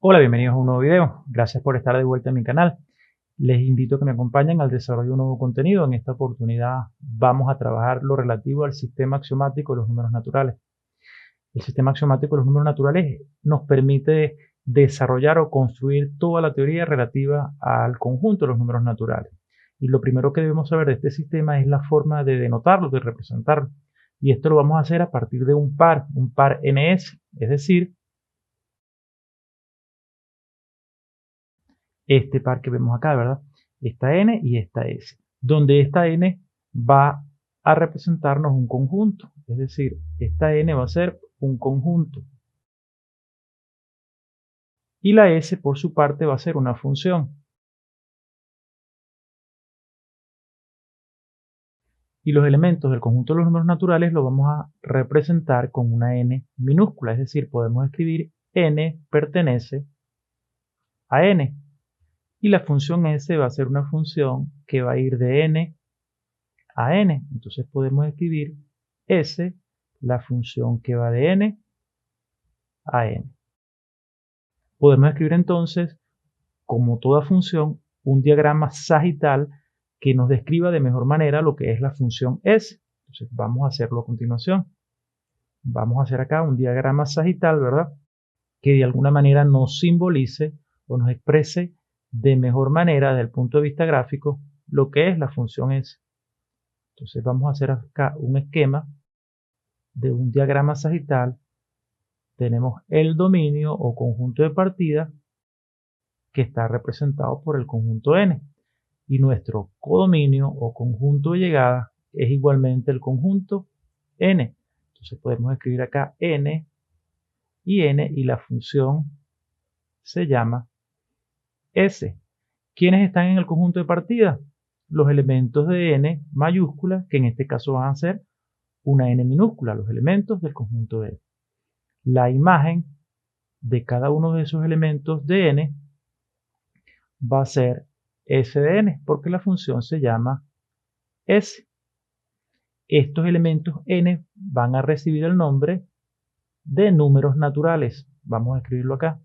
Hola, bienvenidos a un nuevo video. Gracias por estar de vuelta en mi canal. Les invito a que me acompañen al desarrollo de un nuevo contenido. En esta oportunidad vamos a trabajar lo relativo al sistema axiomático de los números naturales. El sistema axiomático de los números naturales nos permite desarrollar o construir toda la teoría relativa al conjunto de los números naturales. Y lo primero que debemos saber de este sistema es la forma de denotarlo, de representarlo. Y esto lo vamos a hacer a partir de un par ns, es decir, este par que vemos acá, ¿verdad? Esta n y esta s, donde esta n va a representarnos un conjunto, es decir, esta n va a ser un conjunto y la s por su parte va a ser una función. Y los elementos del conjunto de los números naturales lo vamos a representar con una n minúscula, es decir, podemos escribir n pertenece a n. Y la función s va a ser una función que va a ir de n a n. Entonces podemos escribir s, la función que va de n a n. Podemos escribir entonces, como toda función, un diagrama sagital que nos describa de mejor manera lo que es la función s. Entonces vamos a hacerlo a continuación. Vamos a hacer acá un diagrama sagital, ¿verdad? Que de alguna manera nos simbolice o nos exprese de mejor manera desde el punto de vista gráfico lo que es la función s. Entonces vamos a hacer acá un esquema de un diagrama sagital. Tenemos el dominio o conjunto de partida que está representado por el conjunto n, y nuestro codominio o conjunto de llegada es igualmente el conjunto n. Entonces podemos escribir acá n y la función se llama s. ¿Quiénes están en el conjunto de partida? Los elementos de n mayúscula, que en este caso van a ser una n minúscula, los elementos del conjunto n. La imagen de cada uno de esos elementos de n va a ser s de n, porque la función se llama s. Estos elementos n van a recibir el nombre de números naturales. Vamos a escribirlo acá.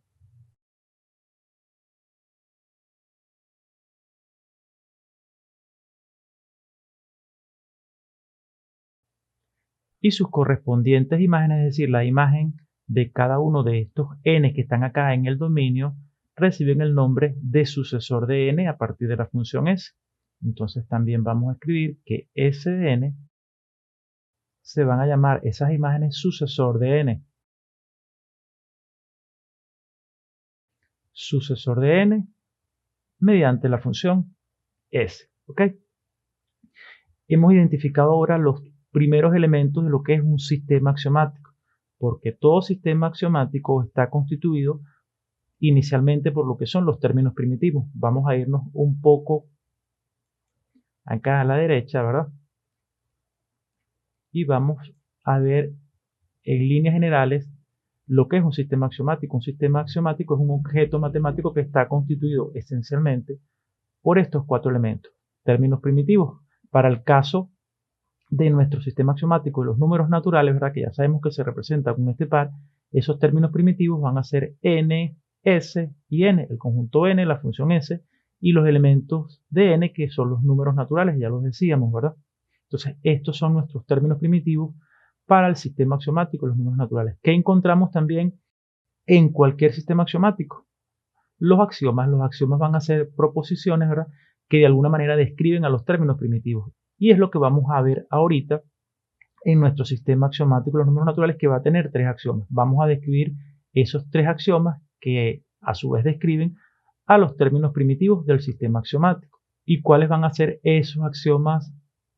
Y sus correspondientes imágenes, es decir, la imagen de cada uno de estos n que están acá en el dominio, reciben el nombre de sucesor de n a partir de la función s. Entonces también vamos a escribir que s de n se van a llamar esas imágenes sucesor de n. Sucesor de n mediante la función s. ¿Ok? Hemos identificado ahora los primeros elementos de lo que es un sistema axiomático, porque todo sistema axiomático está constituido inicialmente por lo que son los términos primitivos. Vamos a irnos un poco acá a la derecha, ¿verdad? Y vamos a ver en líneas generales lo que es un sistema axiomático. Un sistema axiomático es un objeto matemático que está constituido esencialmente por estos cuatro elementos. Términos primitivos. Para el caso de nuestro sistema axiomático de los números naturales, ¿verdad? Que ya sabemos que se representa con este par, esos términos primitivos van a ser n, s y n, el conjunto n, la función s, y los elementos de n, que son los números naturales, ya los decíamos, ¿verdad? Entonces, estos son nuestros términos primitivos para el sistema axiomático de los números naturales, que encontramos también en cualquier sistema axiomático. Los axiomas van a ser proposiciones, ¿verdad? Que de alguna manera describen a los términos primitivos. Y es lo que vamos a ver ahorita en nuestro sistema axiomático de los números naturales, que va a tener tres axiomas. Vamos a describir esos tres axiomas que a su vez describen a los términos primitivos del sistema axiomático. ¿Y cuáles van a ser esos axiomas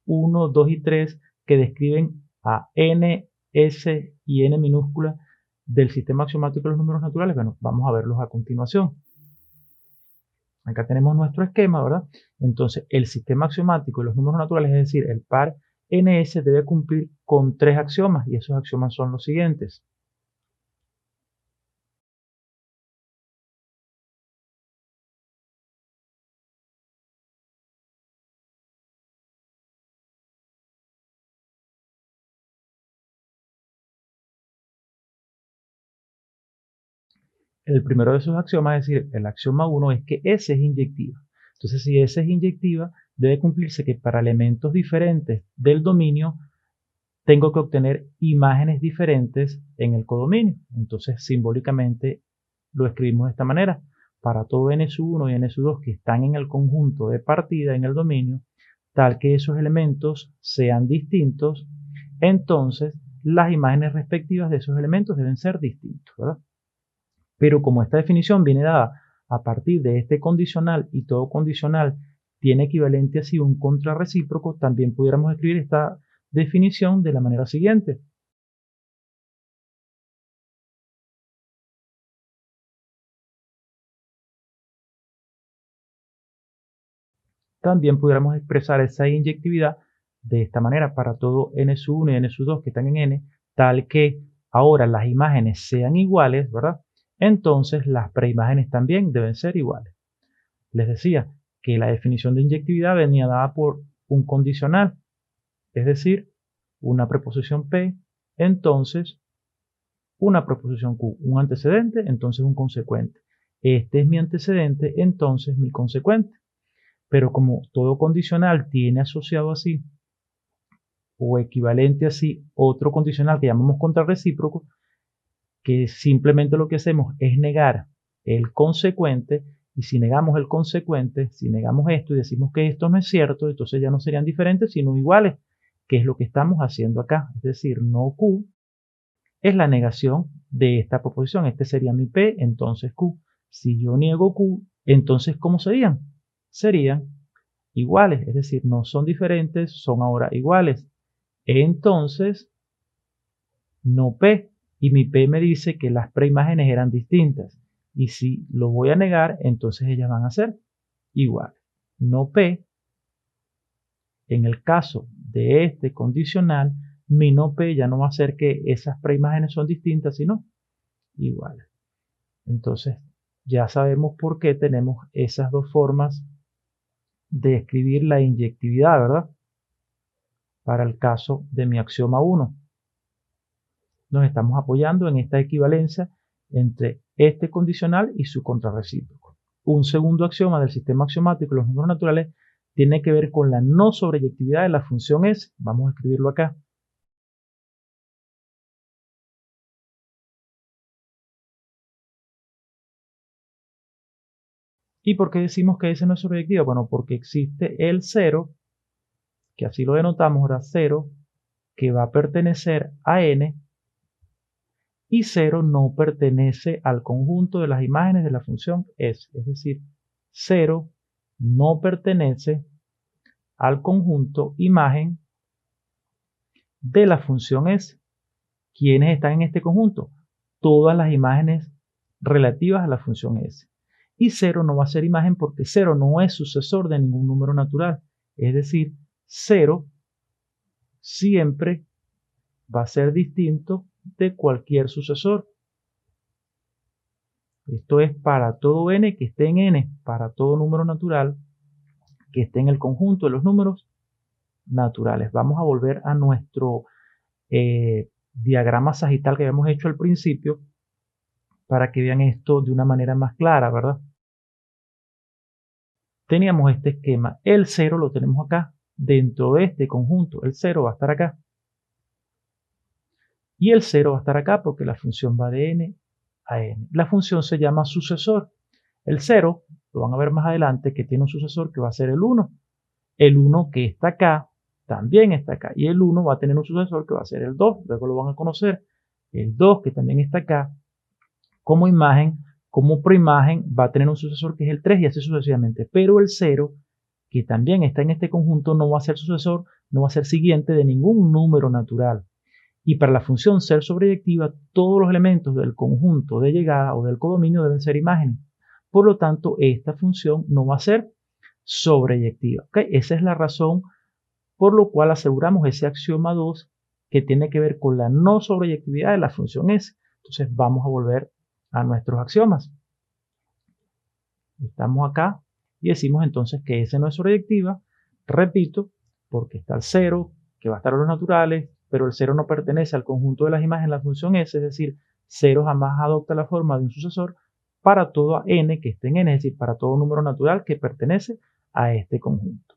1, 2 y 3 que describen a n, s y n minúscula del sistema axiomático de los números naturales? Bueno, vamos a verlos a continuación. Acá tenemos nuestro esquema, ¿verdad? Entonces, el sistema axiomático de los números naturales, es decir, el par ns, debe cumplir con tres axiomas, y esos axiomas son los siguientes. El primero de esos axiomas, es decir, el axioma 1, es que S es inyectiva. Entonces, si S es inyectiva, debe cumplirse que para elementos diferentes del dominio tengo que obtener imágenes diferentes en el codominio. Entonces, simbólicamente lo escribimos de esta manera. Para todo n-1 y n-2 que están en el conjunto de partida en el dominio, tal que esos elementos sean distintos, entonces las imágenes respectivas de esos elementos deben ser distintos, ¿verdad? Pero como esta definición viene dada a partir de este condicional y todo condicional tiene equivalente así un contrarrecíproco, también pudiéramos escribir esta definición de la manera siguiente. También pudiéramos expresar esa inyectividad de esta manera para todo n-1 y n-2 que están en n, tal que ahora las imágenes sean iguales, ¿verdad? Entonces las preimágenes también deben ser iguales. Les decía que la definición de inyectividad venía dada por un condicional, es decir, una preposición P, entonces una preposición Q, un antecedente, entonces un consecuente. Este es mi antecedente, entonces mi consecuente. Pero como todo condicional tiene asociado así o equivalente así otro condicional que llamamos contrarrecíproco, que simplemente lo que hacemos es negar el consecuente, y si negamos el consecuente, si negamos esto y decimos que esto no es cierto, entonces ya no serían diferentes sino iguales, que es lo que estamos haciendo acá. Es decir, no Q es la negación de esta proposición. Este sería mi P, entonces Q. Si yo niego Q, entonces ¿cómo serían? Serían iguales, es decir, no son diferentes, son ahora iguales. Entonces, no P, y mi P me dice que las preimágenes eran distintas. Y si lo voy a negar, entonces ellas van a ser iguales. No P, en el caso de este condicional, mi no P ya no va a ser que esas preimágenes son distintas, sino iguales. Entonces, ya sabemos por qué tenemos esas dos formas de escribir la inyectividad, ¿verdad? Para el caso de mi axioma 1. Nos estamos apoyando en esta equivalencia entre este condicional y su contrarrecíproco. Un segundo axioma del sistema axiomático de los números naturales tiene que ver con la no sobreyectividad de la función S. Vamos a escribirlo acá. ¿Y por qué decimos que S no es sobreyectiva? Bueno, porque existe el 0, que así lo denotamos ahora, 0, que va a pertenecer a n, y 0 no pertenece al conjunto de las imágenes de la función S. Es decir, 0 no pertenece al conjunto imagen de la función S. ¿Quiénes están en este conjunto? Todas las imágenes relativas a la función S. Y 0 no va a ser imagen porque 0 no es sucesor de ningún número natural. Es decir, 0 siempre va a ser distinto de cualquier sucesor. Esto es para todo n que esté en n, para todo número natural que esté en el conjunto de los números naturales. Vamos a volver a nuestro diagrama sagital que habíamos hecho al principio para que vean esto de una manera más clara, ¿verdad? Teníamos este esquema. El 0 lo tenemos acá, dentro de este conjunto. El 0 va a estar acá. Y el 0 va a estar acá porque la función va de n a n. La función se llama sucesor. El 0, lo van a ver más adelante, que tiene un sucesor que va a ser el 1. El 1 que está acá, también está acá. Y el 1 va a tener un sucesor que va a ser el 2. Luego lo van a conocer. El 2 que también está acá, como imagen, como preimagen, va a tener un sucesor que es el 3 y así sucesivamente. Pero el 0, que también está en este conjunto, no va a ser sucesor, no va a ser siguiente de ningún número natural. Y para la función ser sobreyectiva, todos los elementos del conjunto de llegada o del codominio deben ser imágenes. Por lo tanto, esta función no va a ser sobreyectiva. ¿Okay? Esa es la razón por lo cual aseguramos ese axioma 2 que tiene que ver con la no sobreyectividad de la función S. Entonces vamos a volver a nuestros axiomas. Estamos acá y decimos entonces que S no es sobreyectiva. Repito, porque está el 0, que va a estar en los naturales, pero el 0 no pertenece al conjunto de las imágenes de la función S, es decir, 0 jamás adopta la forma de un sucesor, para toda n que esté en n, es decir, para todo número natural que pertenece a este conjunto.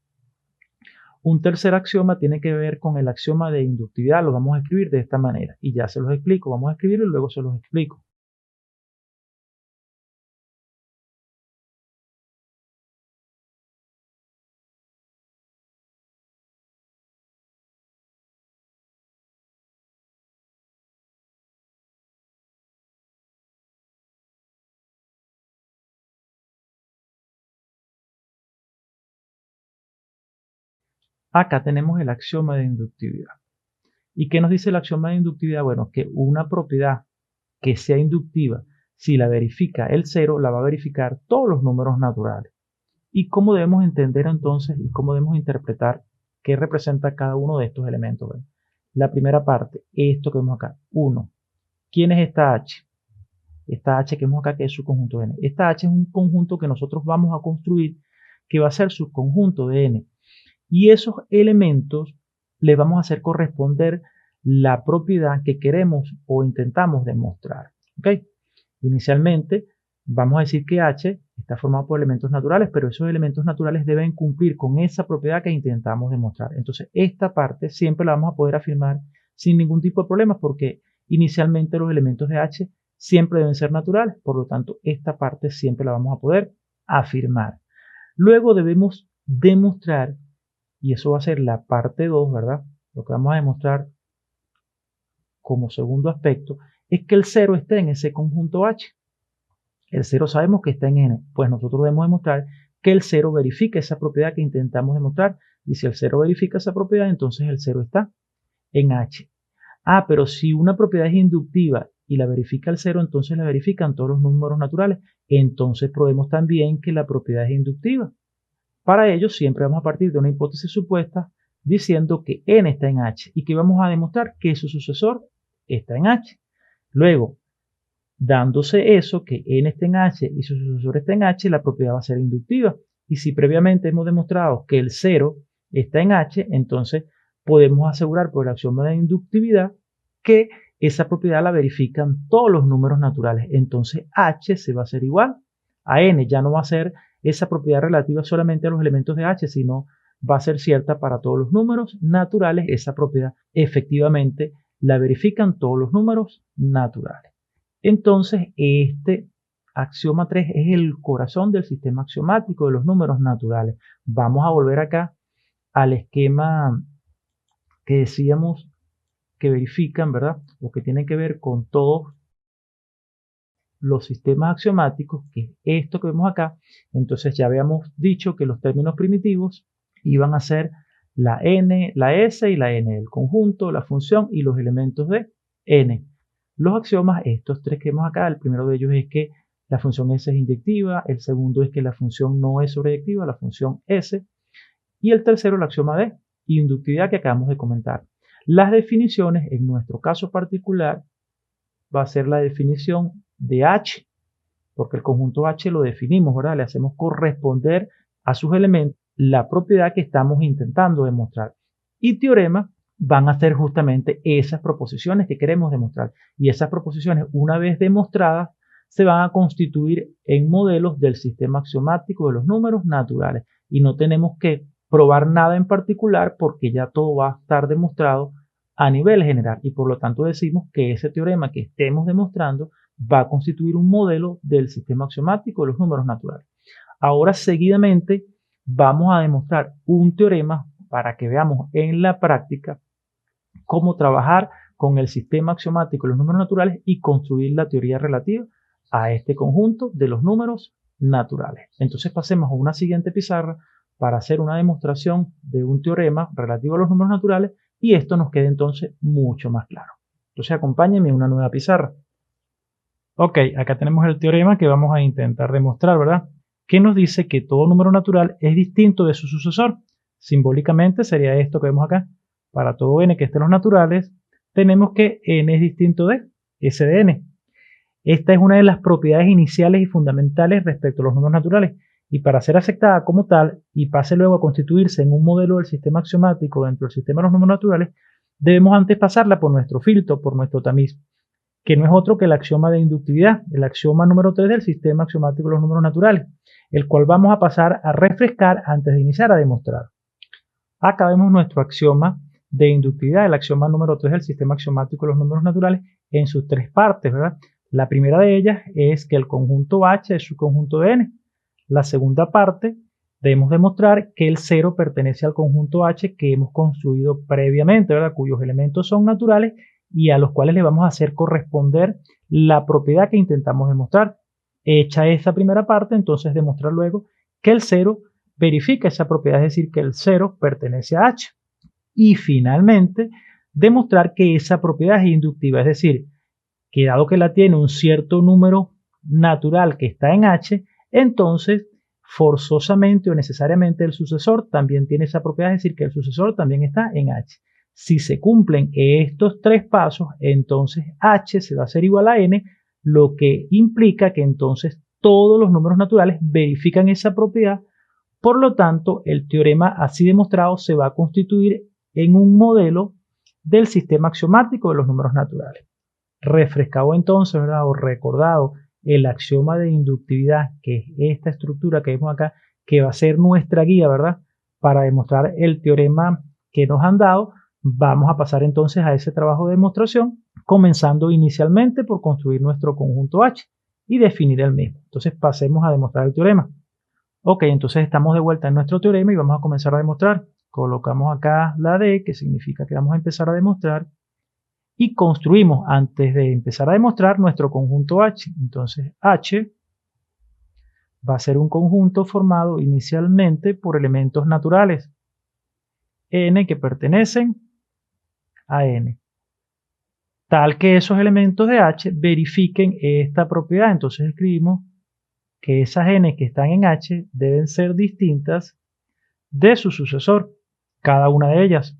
Un tercer axioma tiene que ver con el axioma de inductividad, lo vamos a escribir de esta manera y ya se los explico, vamos a escribirlo y luego se los explico. Acá tenemos el axioma de inductividad. ¿Y qué nos dice el axioma de inductividad? Bueno, que una propiedad que sea inductiva, si la verifica el 0, la va a verificar todos los números naturales. ¿Y cómo debemos entender entonces y cómo debemos interpretar qué representa cada uno de estos elementos? Bueno, la primera parte, esto que vemos acá, 1. ¿Quién es esta h? Esta h que vemos acá, que es su conjunto de n. Esta h es un conjunto que nosotros vamos a construir, que va a ser su conjunto de n. Y esos elementos les vamos a hacer corresponder la propiedad que queremos o intentamos demostrar. ¿Ok? Inicialmente vamos a decir que H está formado por elementos naturales, pero esos elementos naturales deben cumplir con esa propiedad que intentamos demostrar. Entonces esta parte siempre la vamos a poder afirmar sin ningún tipo de problemas porque inicialmente los elementos de H siempre deben ser naturales, por lo tanto esta parte siempre la vamos a poder afirmar. Luego debemos demostrar, y eso va a ser la parte 2, ¿verdad? Lo que vamos a demostrar como segundo aspecto es que el 0 esté en ese conjunto H. El 0 sabemos que está en n, pues nosotros debemos demostrar que el 0 verifica esa propiedad que intentamos demostrar, y si el 0 verifica esa propiedad, entonces el 0 está en H. Ah, pero si una propiedad es inductiva y la verifica el 0, entonces la verifican todos los números naturales, entonces probemos también que la propiedad es inductiva. Para ello siempre vamos a partir de una hipótesis supuesta diciendo que n está en H y que vamos a demostrar que su sucesor está en H. Luego, dándose eso, que n está en H y su sucesor está en H, la propiedad va a ser inductiva. Y si previamente hemos demostrado que el 0 está en H, entonces podemos asegurar por el axioma de inductividad que esa propiedad la verifican todos los números naturales. Entonces H se va a hacer igual a n, ya no va a ser esa propiedad relativa solamente a los elementos de H, sino va a ser cierta para todos los números naturales. Esa propiedad efectivamente la verifican todos los números naturales. Entonces, este axioma 3 es el corazón del sistema axiomático de los números naturales. Vamos a volver acá al esquema que decíamos que verifican, ¿verdad? Lo que tiene que ver con todos los sistemas axiomáticos, que es esto que vemos acá. Entonces ya habíamos dicho que los términos primitivos iban a ser la n, la s y la n, el conjunto, la función y los elementos de n. Los axiomas, estos tres que vemos acá, el primero de ellos es que la función s es inyectiva, el segundo es que la función no es sobreyectiva, la función s, y el tercero el axioma de inductividad que acabamos de comentar. Las definiciones, en nuestro caso particular, va a ser la definición de H, porque el conjunto H lo definimos, ¿verdad? Le hacemos corresponder a sus elementos la propiedad que estamos intentando demostrar. Y teoremas van a ser justamente esas proposiciones que queremos demostrar. Y esas proposiciones, una vez demostradas, se van a constituir en modelos del sistema axiomático de los números naturales. Y no tenemos que probar nada en particular porque ya todo va a estar demostrado a nivel general. Y por lo tanto decimos que ese teorema que estemos demostrando va a constituir un modelo del sistema axiomático de los números naturales. Ahora seguidamente vamos a demostrar un teorema para que veamos en la práctica cómo trabajar con el sistema axiomático de los números naturales y construir la teoría relativa a este conjunto de los números naturales. Entonces pasemos a una siguiente pizarra para hacer una demostración de un teorema relativo a los números naturales y esto nos quede entonces mucho más claro. Entonces acompáñenme a una nueva pizarra. Ok, acá tenemos el teorema que vamos a intentar demostrar, ¿verdad? Que nos dice que todo número natural es distinto de su sucesor. Simbólicamente sería esto que vemos acá. Para todo n que esté en los naturales, tenemos que n es distinto de s de n. Esta es una de las propiedades iniciales y fundamentales respecto a los números naturales. Y para ser aceptada como tal y pase luego a constituirse en un modelo del sistema axiomático dentro del sistema de los números naturales, debemos antes pasarla por nuestro filtro, por nuestro tamiz. que no es otro que el axioma de inductividad, el axioma número 3 del sistema axiomático de los números naturales, el cual vamos a pasar a refrescar antes de iniciar a demostrar. Acá vemos nuestro axioma de inductividad, el axioma número 3 del sistema axiomático de los números naturales, en sus tres partes, ¿verdad? La primera de ellas es que el conjunto H es su conjunto de n. La segunda parte, debemos demostrar que el 0 pertenece al conjunto H que hemos construido previamente, ¿verdad? Cuyos elementos son naturales y a los cuales le vamos a hacer corresponder la propiedad que intentamos demostrar. Hecha esa primera parte, entonces demostrar luego que el 0 verifica esa propiedad, es decir, que el 0 pertenece a H. Y finalmente, demostrar que esa propiedad es inductiva, es decir, que dado que la tiene un cierto número natural que está en H, entonces forzosamente o necesariamente el sucesor también tiene esa propiedad, es decir, que el sucesor también está en H. Si se cumplen estos tres pasos, entonces H se va a hacer igual a N, lo que implica que entonces todos los números naturales verifican esa propiedad. Por lo tanto, el teorema así demostrado se va a constituir en un modelo del sistema axiomático de los números naturales. Refrescado entonces, ¿verdad? O recordado el axioma de inductividad, que es esta estructura que vemos acá, que va a ser nuestra guía, ¿verdad? Para demostrar el teorema que nos han dado, vamos a pasar entonces a ese trabajo de demostración, comenzando inicialmente por construir nuestro conjunto H y definir el mismo. Entonces pasemos a demostrar el teorema. Ok, entonces estamos de vuelta en nuestro teorema y vamos a comenzar a demostrar. Colocamos acá la D, que significa que vamos a empezar a demostrar, y construimos antes de empezar a demostrar nuestro conjunto H. Entonces H va a ser un conjunto formado inicialmente por elementos naturales n que pertenecen a n, tal que esos elementos de H verifiquen esta propiedad. Entonces escribimos que esas n que están en H deben ser distintas de su sucesor, cada una de ellas.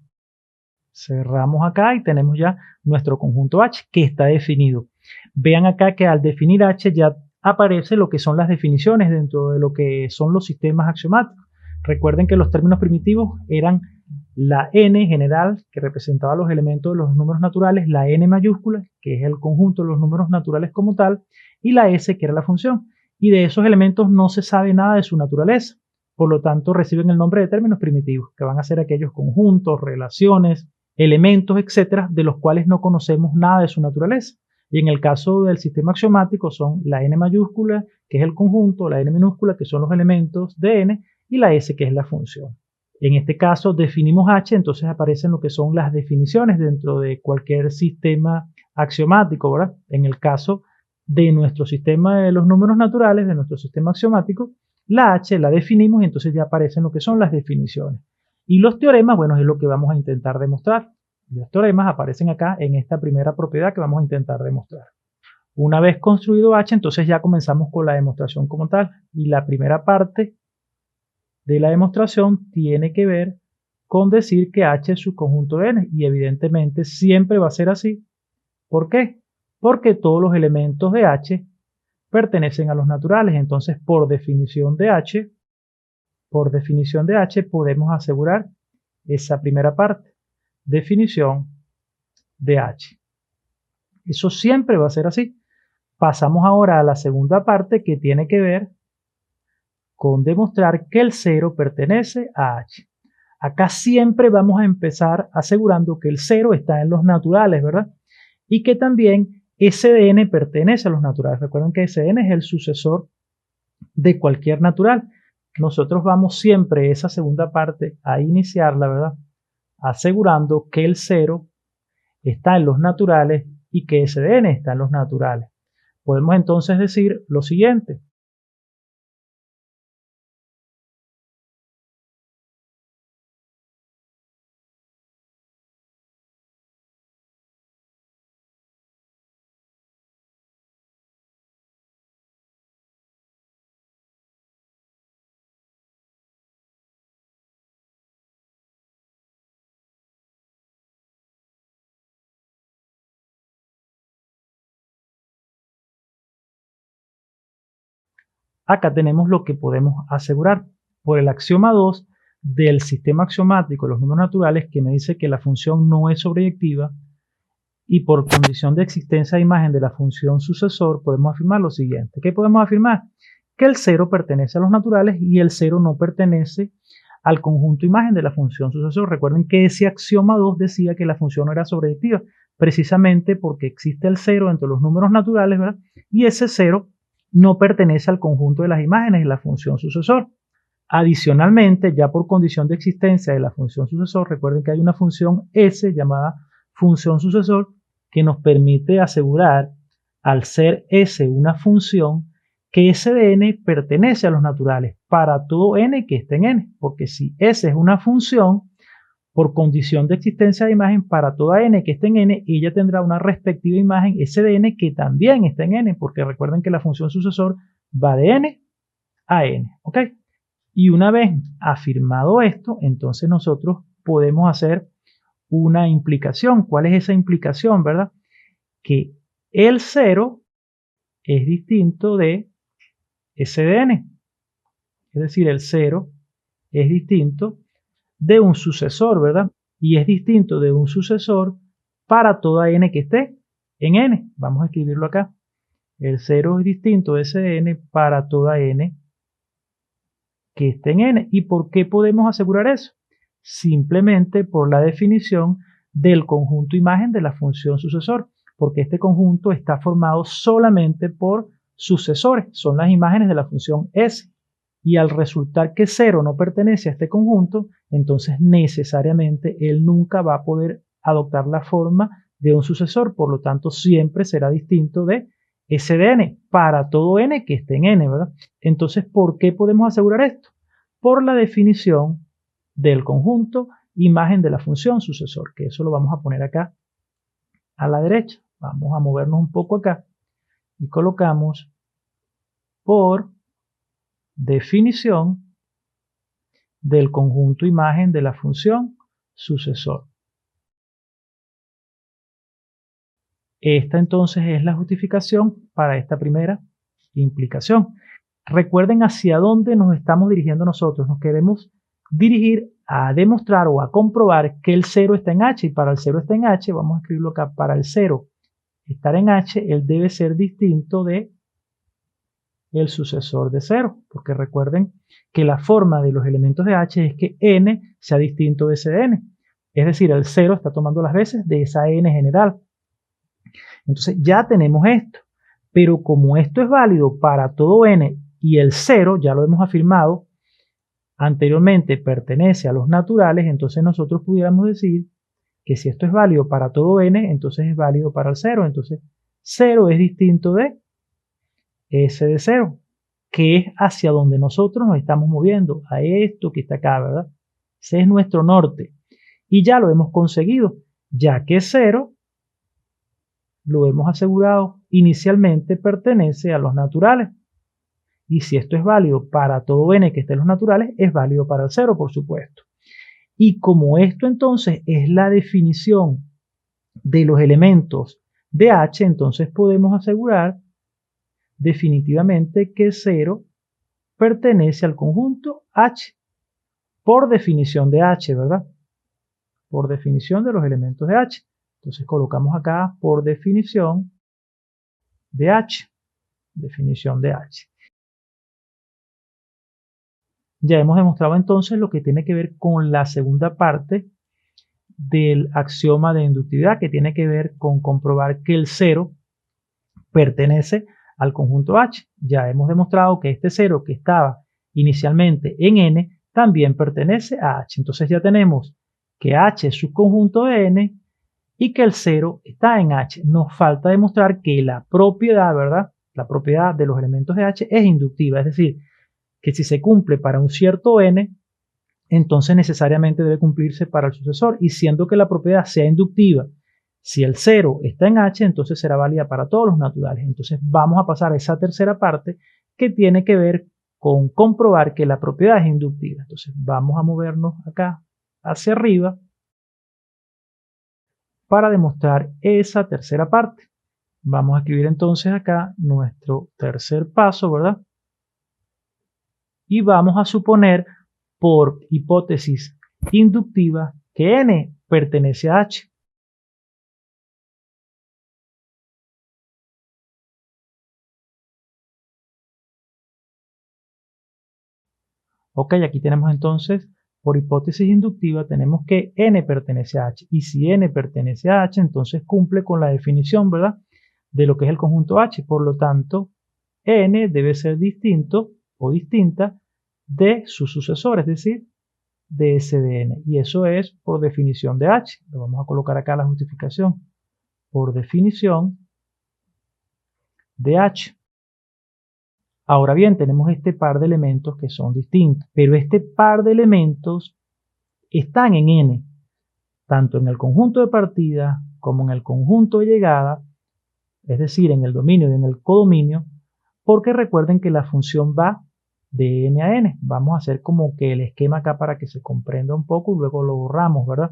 Cerramos acá y tenemos ya nuestro conjunto H que está definido. Vean acá que al definir H ya aparece lo que son las definiciones dentro de lo que son los sistemas axiomáticos. Recuerden que los términos primitivos eran la n general, que representaba los elementos de los números naturales, la n mayúscula, que es el conjunto de los números naturales como tal, y la s, que era la función. Y de esos elementos no se sabe nada de su naturaleza. Por lo tanto, reciben el nombre de términos primitivos, que van a ser aquellos conjuntos, relaciones, elementos, etcétera, de los cuales no conocemos nada de su naturaleza. Y en el caso del sistema axiomático son la n mayúscula, que es el conjunto, la n minúscula, que son los elementos de n, y la s, que es la función. En este caso definimos H, entonces aparecen lo que son las definiciones dentro de cualquier sistema axiomático, ¿verdad? En el caso de nuestro sistema de los números naturales, de nuestro sistema axiomático, la H la definimos y entonces ya aparecen lo que son las definiciones. Y los teoremas, bueno, es lo que vamos a intentar demostrar. Los teoremas aparecen acá en esta primera propiedad que vamos a intentar demostrar. Una vez construido H, entonces ya comenzamos con la demostración como tal. Y la primera parte de la demostración tiene que ver con decir que H es su conjunto de n. Y evidentemente siempre va a ser así. ¿Por qué? Porque todos los elementos de H pertenecen a los naturales. Entonces, por definición de H, podemos asegurar esa primera parte. Definición de H. Eso siempre va a ser así. Pasamos ahora a la segunda parte que tiene que ver con demostrar que el 0 pertenece a H. Acá siempre vamos a empezar asegurando que el 0 está en los naturales, ¿verdad? Y que también S de n pertenece a los naturales. Recuerden que S de n es el sucesor de cualquier natural. Nosotros vamos siempre esa segunda parte a iniciarla, ¿verdad? Asegurando que el 0 está en los naturales y que S de n está en los naturales. Podemos entonces decir lo siguiente. Acá tenemos lo que podemos asegurar por el axioma 2 del sistema axiomático de los números naturales, que me dice que la función no es sobreyectiva y por condición de existencia de imagen de la función sucesor podemos afirmar lo siguiente. ¿Qué podemos afirmar? Que el 0 pertenece a los naturales y el 0 no pertenece al conjunto imagen de la función sucesor. Recuerden que ese axioma 2 decía que la función no era sobreyectiva, precisamente porque existe el 0 entre los números naturales, ¿verdad? Y ese 0 no pertenece al conjunto de las imágenes de la función sucesor. Adicionalmente, ya por condición de existencia de la función sucesor, recuerden que hay una función S llamada función sucesor que nos permite asegurar, al ser S una función, que S de n pertenece a los naturales para todo n que esté en n, porque si S es una función, por condición de existencia de imagen, para toda n que esté en n, ella tendrá una respectiva imagen S de n que también está en n, porque recuerden que la función sucesor va de n a n, ¿ok? Y una vez afirmado esto, entonces nosotros podemos hacer una implicación. ¿Cuál es esa implicación, verdad? Que el 0 es distinto de S de n. Es decir, el 0 es distinto de un sucesor, ¿verdad? Y es distinto de un sucesor para toda n que esté en n. Vamos a escribirlo acá. El 0 es distinto de S de n para toda n que esté en n. ¿Y por qué podemos asegurar eso? Simplemente por la definición del conjunto imagen de la función sucesor, porque este conjunto está formado solamente por sucesores, son las imágenes de la función S. Y al resultar que 0 no pertenece a este conjunto, entonces necesariamente él nunca va a poder adoptar la forma de un sucesor, por lo tanto siempre será distinto de S de n para todo n que esté en n, ¿verdad? Entonces, ¿por qué podemos asegurar esto? Por la definición del conjunto imagen de la función sucesor, que eso lo vamos a poner acá a la derecha. Vamos a movernos un poco acá y colocamos por definición del conjunto imagen de la función sucesor. Esta entonces es la justificación para esta primera implicación. Recuerden hacia dónde nos estamos dirigiendo nosotros. Nos queremos dirigir a demostrar o a comprobar que el 0 está en H, y para el 0 está en H, vamos a escribirlo acá, para el 0 estar en H, él debe ser distinto de el sucesor de 0, porque recuerden que la forma de los elementos de H es que n sea distinto de S de n, es decir, el 0 está tomando las veces de esa n general. Entonces ya tenemos esto, pero como esto es válido para todo n y el 0, ya lo hemos afirmado anteriormente, pertenece a los naturales, entonces nosotros pudiéramos decir que si esto es válido para todo n, entonces es válido para el 0. Entonces 0 es distinto de S de 0, que es hacia donde nosotros nos estamos moviendo, a esto que está acá, ¿verdad? Ese es nuestro norte. Y ya lo hemos conseguido, ya que 0, lo hemos asegurado, inicialmente pertenece a los naturales. Y si esto es válido para todo n que esté en los naturales, es válido para el 0, por supuesto. Y como esto entonces es la definición de los elementos de H, entonces podemos asegurar definitivamente que 0 pertenece al conjunto H, por definición de H, ¿verdad? Por definición de los elementos de H. Entonces colocamos acá por definición de H. Definición de H. Ya hemos demostrado entonces lo que tiene que ver con la segunda parte del axioma de inductividad, que tiene que ver con comprobar que el 0 pertenece al conjunto H. Ya hemos demostrado que este 0 que estaba inicialmente en n también pertenece a H. Entonces ya tenemos que H es subconjunto de n y que el 0 está en H. Nos falta demostrar que la propiedad, ¿verdad? La propiedad de los elementos de H es inductiva, es decir, que si se cumple para un cierto n, entonces necesariamente debe cumplirse para el sucesor, y siendo que la propiedad sea inductiva, si el 0 está en H, entonces será válida para todos los naturales. Entonces vamos a pasar a esa tercera parte que tiene que ver con comprobar que la propiedad es inductiva. Entonces vamos a movernos acá hacia arriba para demostrar esa tercera parte. Vamos a escribir entonces acá nuestro tercer paso, ¿verdad? Y vamos a suponer por hipótesis inductiva que n pertenece a H. Ok, aquí tenemos entonces, por hipótesis inductiva, tenemos que n pertenece a H. Y si n pertenece a H, entonces cumple con la definición, ¿verdad?, de lo que es el conjunto H. Por lo tanto, n debe ser distinto o distinta de su sucesor, es decir, de S de n. Y eso es por definición de H. Lo vamos a colocar acá la justificación. Por definición de H. Ahora bien, tenemos este par de elementos que son distintos, pero este par de elementos están en n, tanto en el conjunto de partida como en el conjunto de llegada, es decir, en el dominio y en el codominio, porque recuerden que la función va de n a n. Vamos a hacer como que el esquema acá para que se comprenda un poco y luego lo borramos, ¿verdad?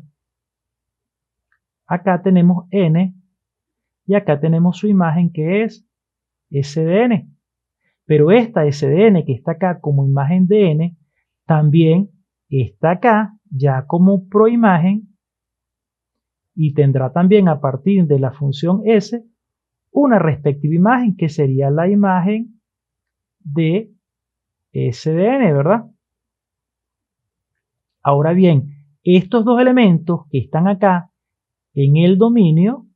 Acá tenemos n y acá tenemos su imagen que es S de n. Pero esta S de n que está acá como imagen de n, también está acá ya como proimagen y tendrá también a partir de la función S una respectiva imagen que sería la imagen de S de n, ¿verdad? Ahora bien, estos dos elementos que están acá en el dominio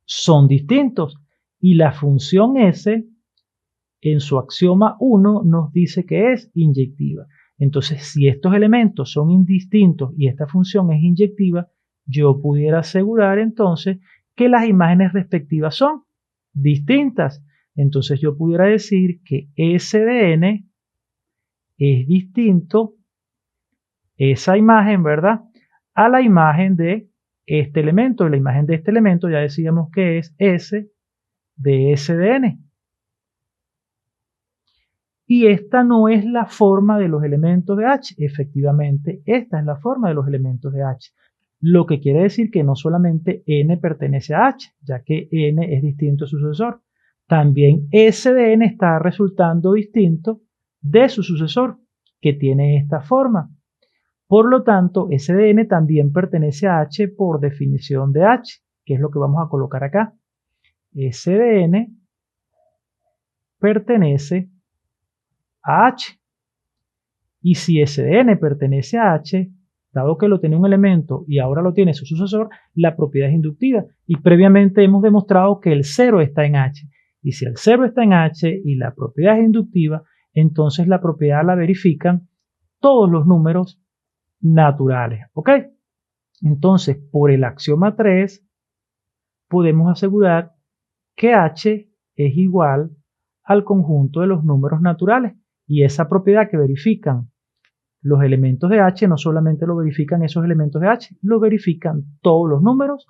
son distintos y la función S en su axioma 1 nos dice que es inyectiva. Entonces, si estos elementos son indistintos y esta función es inyectiva, yo pudiera asegurar entonces que las imágenes respectivas son distintas. Entonces yo pudiera decir que S de n es distinto, esa imagen, ¿verdad?, a la imagen de este elemento. La imagen de este elemento ya decíamos que es S de S de n. Y esta no es la forma de los elementos de H. Efectivamente, esta es la forma de los elementos de H. Lo que quiere decir que no solamente n pertenece a H, ya que n es distinto a su sucesor. También S de n está resultando distinto de su sucesor, que tiene esta forma. Por lo tanto, S de n también pertenece a H por definición de H, que es lo que vamos a colocar acá. S de n pertenece a H. Y si S de n pertenece a H, dado que lo tiene un elemento y ahora lo tiene su sucesor, la propiedad es inductiva. Y previamente hemos demostrado que el 0 está en H. Y si el 0 está en H y la propiedad es inductiva, entonces la propiedad la verifican todos los números naturales. ¿Ok? Entonces, por el axioma 3, podemos asegurar que H es igual al conjunto de los números naturales. Y esa propiedad que verifican los elementos de H, no solamente lo verifican esos elementos de H, lo verifican todos los números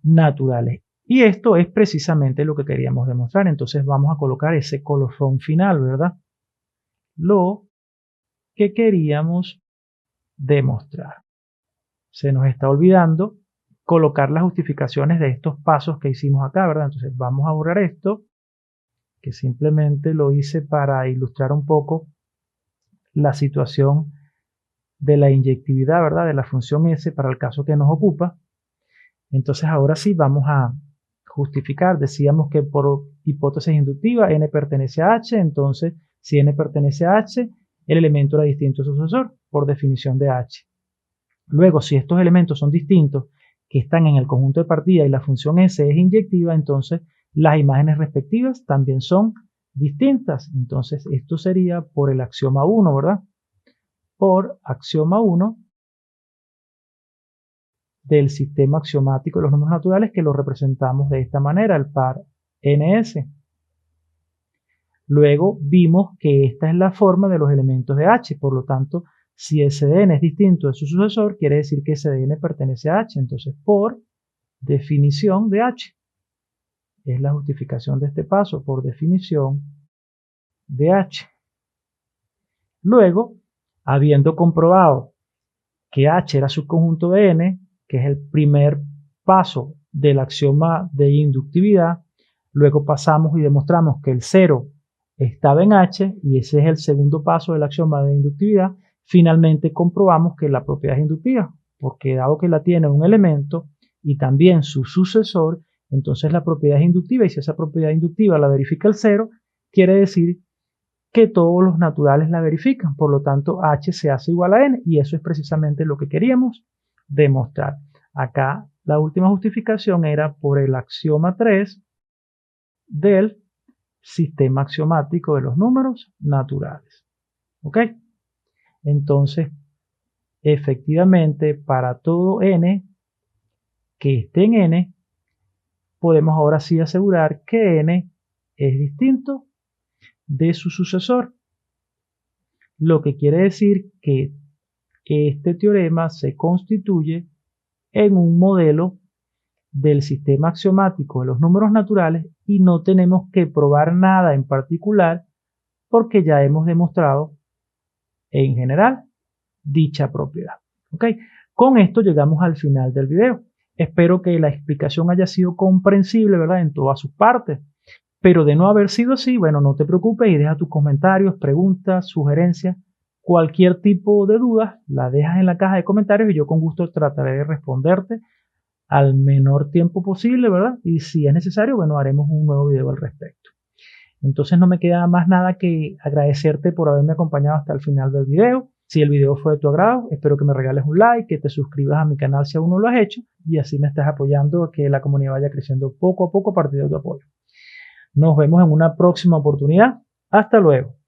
naturales. Y esto es precisamente lo que queríamos demostrar. Entonces vamos a colocar ese colofón final, ¿verdad? Lo que queríamos demostrar. Se nos está olvidando colocar las justificaciones de estos pasos que hicimos acá, ¿verdad? Entonces vamos a borrar esto, que simplemente lo hice para ilustrar un poco la situación de la inyectividad, ¿verdad?, de la función S para el caso que nos ocupa. Entonces ahora sí vamos a justificar. Decíamos que por hipótesis inductiva n pertenece a H, entonces si n pertenece a H, el elemento era distinto a su sucesor, por definición de H. Luego, si estos elementos son distintos, que están en el conjunto de partida y la función S es inyectiva, entonces las imágenes respectivas también son distintas. Entonces esto sería por el axioma 1, ¿verdad? Por axioma 1 del sistema axiomático de los números naturales, que lo representamos de esta manera, el par ns. Luego vimos que esta es la forma de los elementos de H, por lo tanto, si S de n es distinto de su sucesor, quiere decir que S de n pertenece a H. Entonces, por definición de H, es la justificación de este paso, por definición de H. Luego, habiendo comprobado que H era subconjunto de n, que es el primer paso del axioma de inductividad, luego pasamos y demostramos que el 0 estaba en H, y ese es el segundo paso del axioma de inductividad. Finalmente comprobamos que la propiedad es inductiva, porque dado que la tiene un elemento y también su sucesor, entonces la propiedad es inductiva, y si esa propiedad inductiva la verifica el 0, quiere decir que todos los naturales la verifican. Por lo tanto, h se hace igual a n y eso es precisamente lo que queríamos demostrar. Acá la última justificación era por el axioma 3 del sistema axiomático de los números naturales. ¿Ok? Entonces, efectivamente, para todo n que esté en n, podemos ahora sí asegurar que n es distinto de su sucesor. Lo que quiere decir que este teorema se constituye en un modelo del sistema axiomático de los números naturales y no tenemos que probar nada en particular porque ya hemos demostrado en general dicha propiedad. ¿Ok? Con esto llegamos al final del video. Espero que la explicación haya sido comprensible, ¿verdad? En todas sus partes. Pero de no haber sido así, bueno, no te preocupes y deja tus comentarios, preguntas, sugerencias, cualquier tipo de dudas, la dejas en la caja de comentarios y yo con gusto trataré de responderte al menor tiempo posible, ¿verdad? Y si es necesario, bueno, haremos un nuevo video al respecto. Entonces no me queda más nada que agradecerte por haberme acompañado hasta el final del video. Si el video fue de tu agrado, espero que me regales un like, que te suscribas a mi canal si aún no lo has hecho y así me estás apoyando a que la comunidad vaya creciendo poco a poco a partir de tu apoyo. Nos vemos en una próxima oportunidad. Hasta luego.